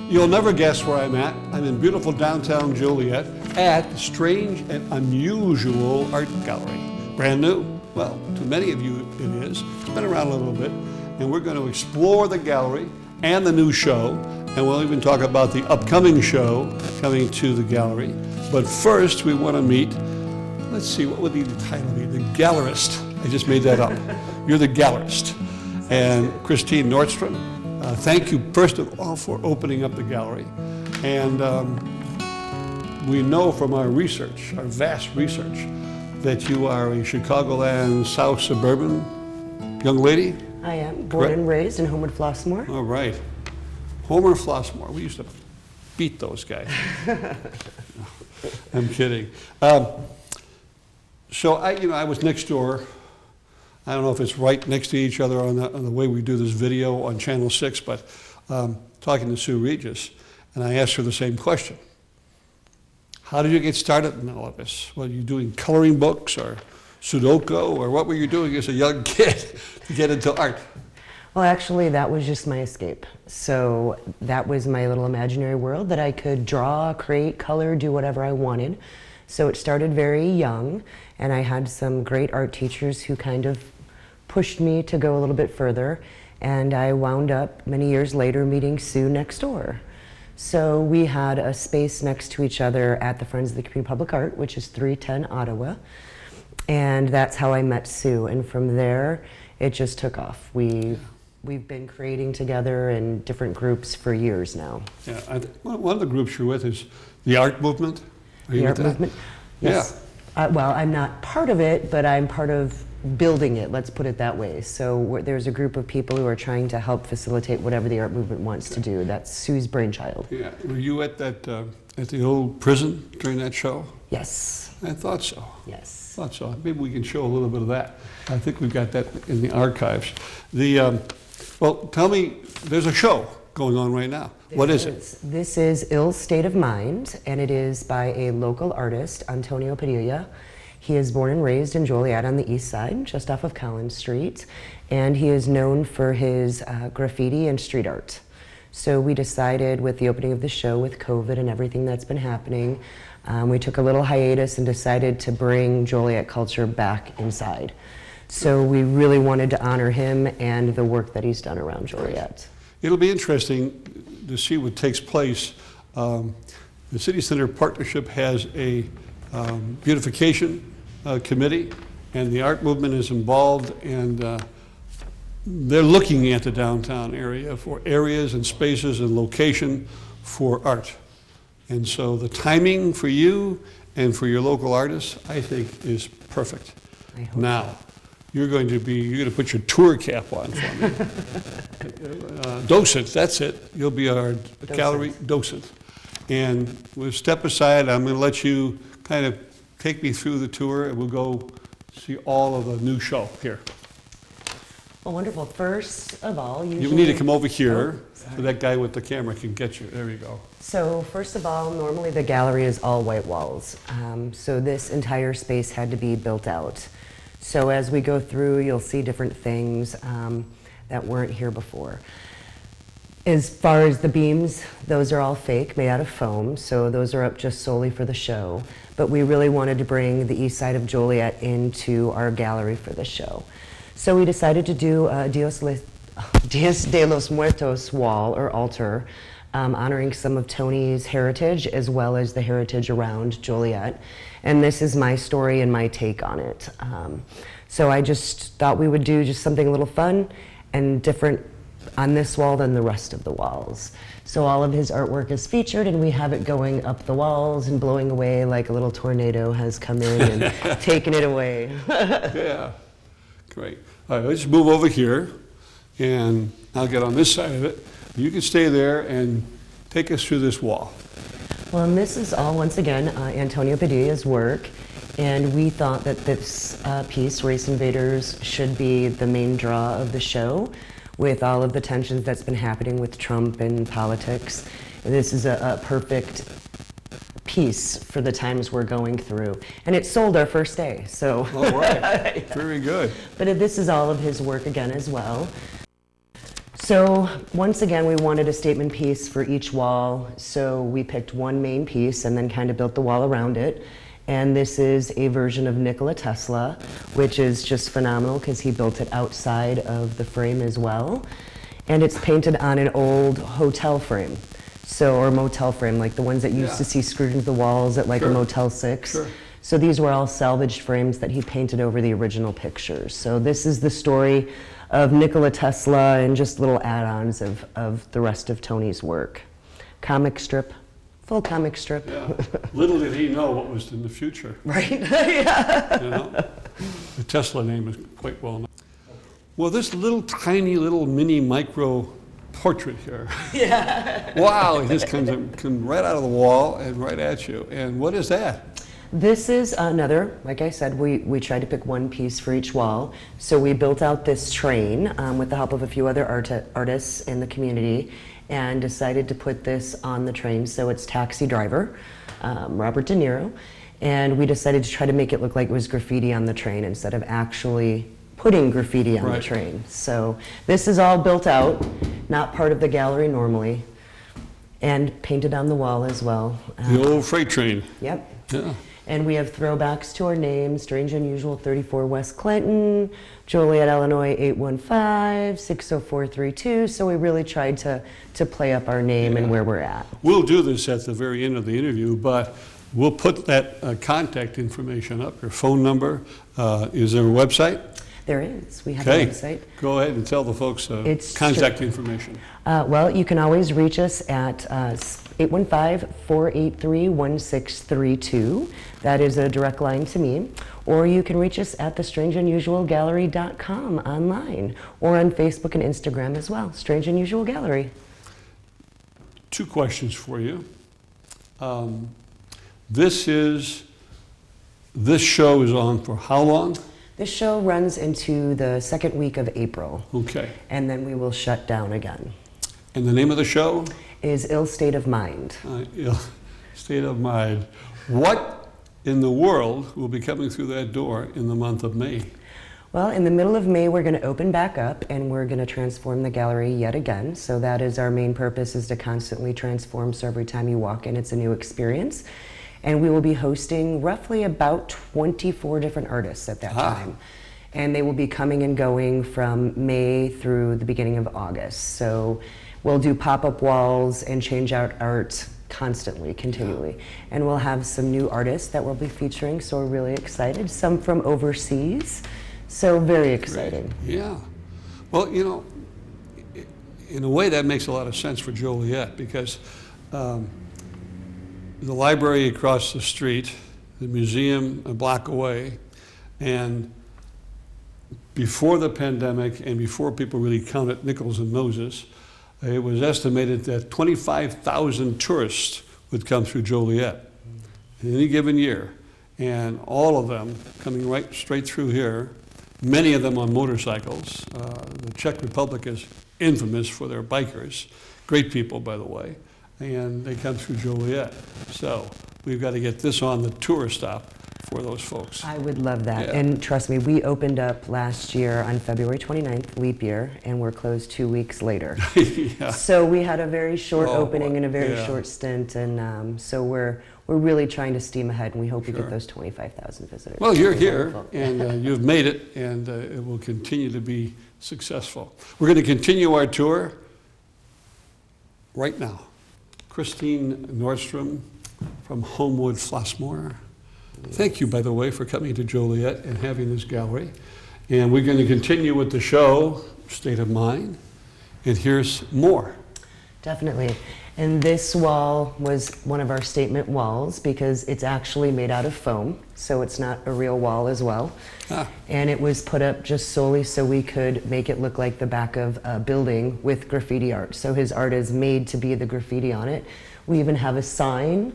You'll never guess where I'm at. I'm in beautiful downtown Joliet at the Strange and Unusual Art Gallery. Brand new. Well, to many of you it is. It's been around a little bit. And we're going to explore the gallery and the new show. And we'll even talk about the upcoming show coming to the gallery. But first, we want to meet, let's see, what would the title be? The Gallerist. I just made that up. You're the Gallerist. And Christine Nordstrom, thank you first of all for opening up the gallery. And we know from our research, our vast research, that you are a Chicagoland South suburban young lady. I am born and raised in Homewood Flossmoor. All right. Homer Flossmoor. We used to beat those guys. I'm kidding. So I was next door. I don't know if it's right next to each other on the way we do this video on Channel 6, but talking to Sue Regis, and I asked her the same question. How did you get started in all of this? Were you doing coloring books or Sudoku, or what were you doing as a young kid to get into art? Well, actually, that was just my escape. So that was my little imaginary world that I could draw, create, color, do whatever I wanted. So it started very young, and I had some great art teachers who kind of pushed me to go a little bit further, and I wound up many years later meeting Sue next door. So we had a space next to each other at the Friends of the Community Public Art, which is 310 Ottawa, and that's how I met Sue, and from there it just took off. We've been creating together in different groups for years now. Yeah, one of the groups you're with is the Art Movement. Are you The with Art that? Movement? Yes. Yeah. Well, I'm not part of it, but I'm part of building it, let's put it that way. So there's a group of people who are trying to help facilitate whatever the art movement wants to do. That's Sue's brainchild. Yeah. Were you at that at the old prison during that show? Yes. I thought so. Yes. I thought so. Maybe we can show a little bit of that. I think we've got that in the archives. Well, tell me, there's a show going on right now. What is it? This is Ill State of Mind, and it is by a local artist, Antonio Padilla. He is born and raised in Joliet on the east side, just off of Collins Street, and he is known for his graffiti and street art. So we decided with the opening of the show, with COVID and everything that's been happening, we took a little hiatus and decided to bring Joliet culture back inside. So we really wanted to honor him and the work that he's done around Joliet. It'll be interesting to see what takes place. The City Center Partnership has a beautification committee, and the art movement is involved, and they're looking at the downtown area for areas and spaces and location for art. And so the timing for you and for your local artists, I think, is perfect. I hope now, you're going to put your tour cap on for me. Docent, that's it. You'll be our gallery docent. And we'll step aside. I'm going to let you kind of take me through the tour, and we'll go see all of the new show here. Well, wonderful. First of all, You need to come over here so that guy with the camera can get you. There you go. So first of all, normally the gallery is all white walls. So this entire space had to be built out. So as we go through, you'll see different things that weren't here before. As far as the beams, those are all fake, made out of foam, so those are up just solely for the show. But we really wanted to bring the east side of Joliet into our gallery for the show. So we decided to do a Dios de los Muertos wall, or altar, honoring some of Tony's heritage as well as the heritage around Joliet. And this is my story and my take on it. So I just thought we would do just something a little fun and different on this wall than the rest of the walls. So all of his artwork is featured, and we have it going up the walls and blowing away like a little tornado has come in and taken it away. Yeah, great. All right, let's move over here, and I'll get on this side of it. You can stay there and take us through this wall. Well, and this is all, once again, Antonio Padilla's work, and we thought that this piece, Race Invaders, should be the main draw of the show, with all of the tensions that's been happening with Trump and politics. This is a perfect piece for the times we're going through. And it sold our first day, so. All right, very good. But this is all of his work again as well. So once again, we wanted a statement piece for each wall. So we picked one main piece and then kind of built the wall around it. And this is a version of Nikola Tesla, which is just phenomenal because he built it outside of the frame as well. And it's painted on an old hotel frame, or motel frame, like the ones that you used to see screwed into the walls at like a Motel 6. Sure. So these were all salvaged frames that he painted over the original pictures. So this is the story of Nikola Tesla and just little add-ons of the rest of Tony's work. Comic strip, full comic strip. Yeah. Little did he know what was in the future. Right? Yeah. You know? The Tesla name is quite well known. Well, this little tiny little mini micro portrait here. Yeah. Wow, it just comes right out of the wall and right at you. And what is that? This is another, like I said, we tried to pick one piece for each wall. So we built out this train with the help of a few other artists in the community and decided to put this on the train. So it's Taxi Driver, Robert De Niro. And we decided to try to make it look like it was graffiti on the train instead of actually putting graffiti on the train. So this is all built out, not part of the gallery normally, and painted on the wall as well. The old freight train. Yep. Yeah. And we have throwbacks to our names: Strange Unusual 34 West Clinton, Joliet, Illinois 815, 60432. So we really tried to play up our name and where we're at. We'll do this at the very end of the interview, but we'll put that contact information up, your phone number. Is there a website? There is. We have a website. Go ahead and tell the folks contact information. Well, you can always reach us at 815-483-1632. That is a direct line to me. Or you can reach us at thestrangeUnusualGallery.com online, or on Facebook and Instagram as well, Strange Unusual Gallery. Two questions for you. This show is on for how long? This show runs into the second week of April. Okay. And then we will shut down again. And the name of the show? Is Ill State of Mind. Ill State of Mind. What in the world will be coming through that door in the month of May? Well, in the middle of May, we're going to open back up and we're going to transform the gallery yet again. So that is our main purpose, is to constantly transform. So every time you walk in, it's a new experience. And we will be hosting roughly about 24 different artists at that time. And they will be coming and going from May through the beginning of August. So we'll do pop-up walls and change out art constantly, continually. And we'll have some new artists that we'll be featuring, so we're really excited. Some from overseas, so very exciting. Great. Yeah. Well, you know, in a way that makes a lot of sense for Joliet, because the library across the street, the museum a block away, and before the pandemic and before people really counted nickels and noses, it was estimated that 25,000 tourists would come through Joliet in any given year, and all of them coming right straight through here, many of them on motorcycles. The Czech Republic is infamous for their bikers, great people, by the way, and they come through Joliet. So we've got to get this on the tourist stop for those folks. I would love that. Yeah. And trust me, we opened up last year on February 29th, leap year, and we're closed 2 weeks later. Yeah. So we had a very short opening and a very yeah. short stint, and so we're really trying to steam ahead, and we hope we Sure. get those 25,000 visitors. Well, you're That'd be here, wonderful. and you've made it, and it will continue to be successful. We're going to continue our tour right now. Christine Nordstrom from Homewood Flossmoor. Thank you, by the way, for coming to Joliet and having this gallery. And we're going to continue with the show, State of Mind, and here's more. Definitely. And this wall was one of our statement walls because it's actually made out of foam, so it's not a real wall as well. And it was put up just solely so we could make it look like the back of a building with graffiti art. So his art is made to be the graffiti on it. We even have a sign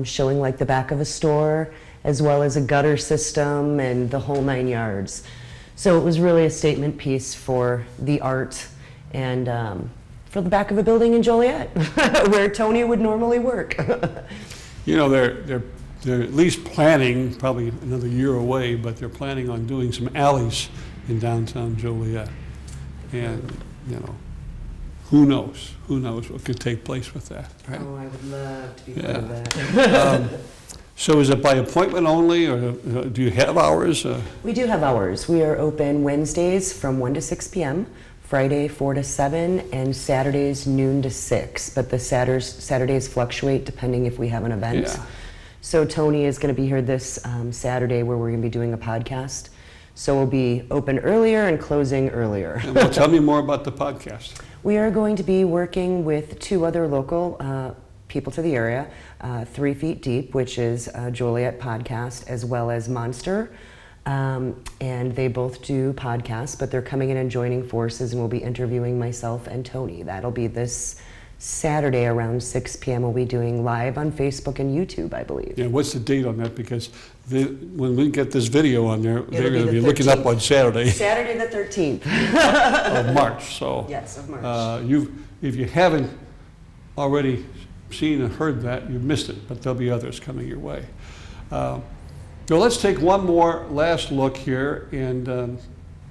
showing like the back of a store, as well as a gutter system and the whole 9 yards. So it was really a statement piece for the art and for the back of a building in Joliet, where Tony would normally work. You know, they're at least planning, probably another year away, but they're planning on doing some alleys in downtown Joliet. And, you know, who knows? Who knows what could take place with that, right? Oh, I would love to be part Yeah. of that. So is it by appointment only, or do you have hours? We do have hours. We are open Wednesdays from 1 to 6 p.m., Friday 4 to 7, and Saturdays noon to 6. But the Saturdays fluctuate depending if we have an event. Yeah. So Tony is going to be here this Saturday where we're going to be doing a podcast. So we'll be open earlier and closing earlier. And well, tell me more about the podcast. We are going to be working with 2 other local people to the area, 3 Feet Deep, which is a Joliet podcast, as well as Monster. And they both do podcasts, but they're coming in and joining forces, and we'll be interviewing myself and Tony. That'll be this Saturday around 6 p.m. We'll be doing live on Facebook and YouTube, I believe. Yeah, what's the date on that? Because when we get this video on there, they're be going to the be looking up 13th. on Saturday Saturday the 13th. of March. So Yes, of March. if you haven't already seen and heard that, you've missed it, but there'll be others coming your way. So let's take one more last look here, and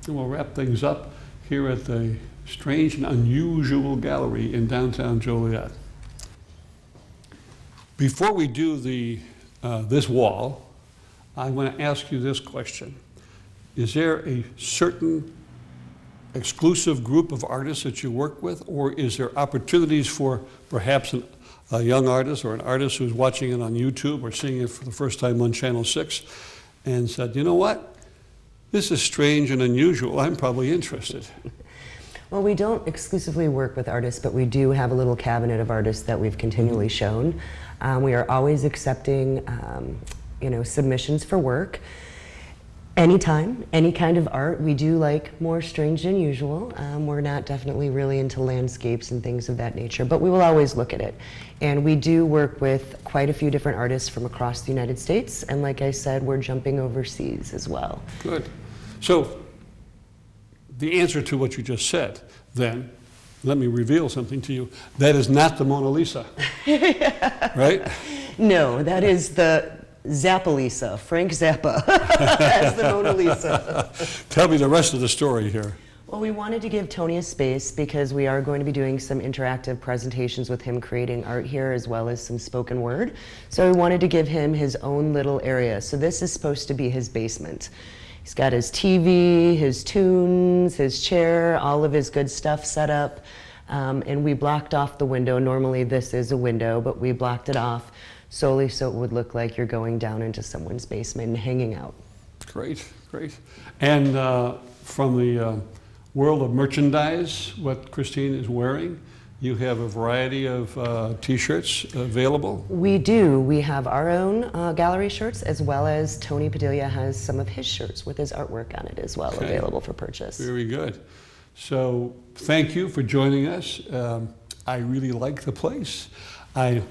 we'll wrap things up here at the Strange and Unusual Gallery in downtown Joliet. Before we do this wall, I want to ask you this question. Is there a certain exclusive group of artists that you work with, or is there opportunities for perhaps a young artist or an artist who's watching it on YouTube or seeing it for the first time on Channel 6 and said, you know what, this is strange and unusual, I'm probably interested? Well, we don't exclusively work with artists, but we do have a little cabinet of artists that we've continually shown. We are always accepting, submissions for work. Anytime, any kind of art. We do like more strange than usual. We're not definitely really into landscapes and things of that nature, but we will always look at it. And we do work with quite a few different artists from across the United States, and like I said, we're jumping overseas as well. Good. So the answer to what you just said, then, let me reveal something to you. That is not the Mona Lisa, right? No, that is the Zappa-Lisa, Frank Zappa. That's the Mona Lisa. Tell me the rest of the story here. Well, we wanted to give Tony a space because we are going to be doing some interactive presentations with him creating art here, as well as some spoken word. So we wanted to give him his own little area. So this is supposed to be his basement. He's got his TV, his tunes, his chair, all of his good stuff set up. And we blocked off the window. Normally this is a window, but we blocked it off solely so it would look like you're going down into someone's basement and hanging out. Great, great. And from the world of merchandise, what Christine is wearing, you have a variety of t-shirts available? We do. We have our own gallery shirts, as well as Tony Padilla has some of his shirts with his artwork on it as well, Okay. available for purchase. Very good. So thank you for joining us. I really like the place. I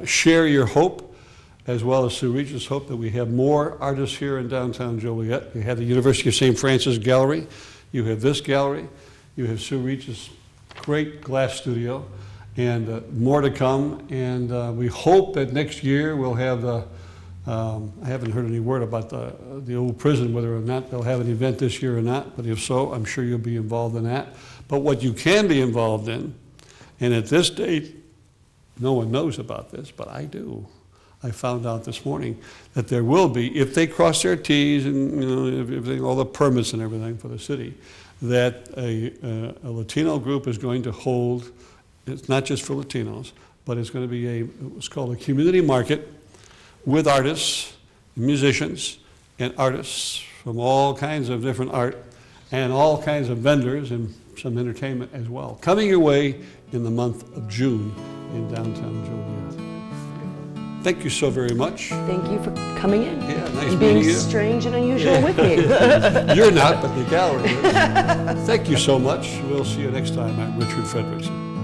share your hope, as well as Sue Regis' hope, that we have more artists here in downtown Joliet. You have the University of St. Francis Gallery. You have this gallery. You have Sue Regis' great glass studio, and more to come. And we hope that next year we'll have the, I haven't heard any word about the old prison, whether or not they'll have an event this year or not, but if so, I'm sure you'll be involved in that. But what you can be involved in, and at this date, no one knows about this, but I do. I found out this morning that there will be, if they cross their T's and if they, all the permits and everything for the city, that a Latino group is going to hold, it's not just for Latinos, but it's going to be what's called a community market with artists, musicians, and artists from all kinds of different art and all kinds of vendors and some entertainment as well. Coming your way in the month of June in downtown Joliet. Thank you so very much. Thank you for coming in. Yeah, nice and being meeting you. strange and unusual with me. You're not, but the gallery is. Thank you so much. We'll see you next time. I'm Richard Fredrickson.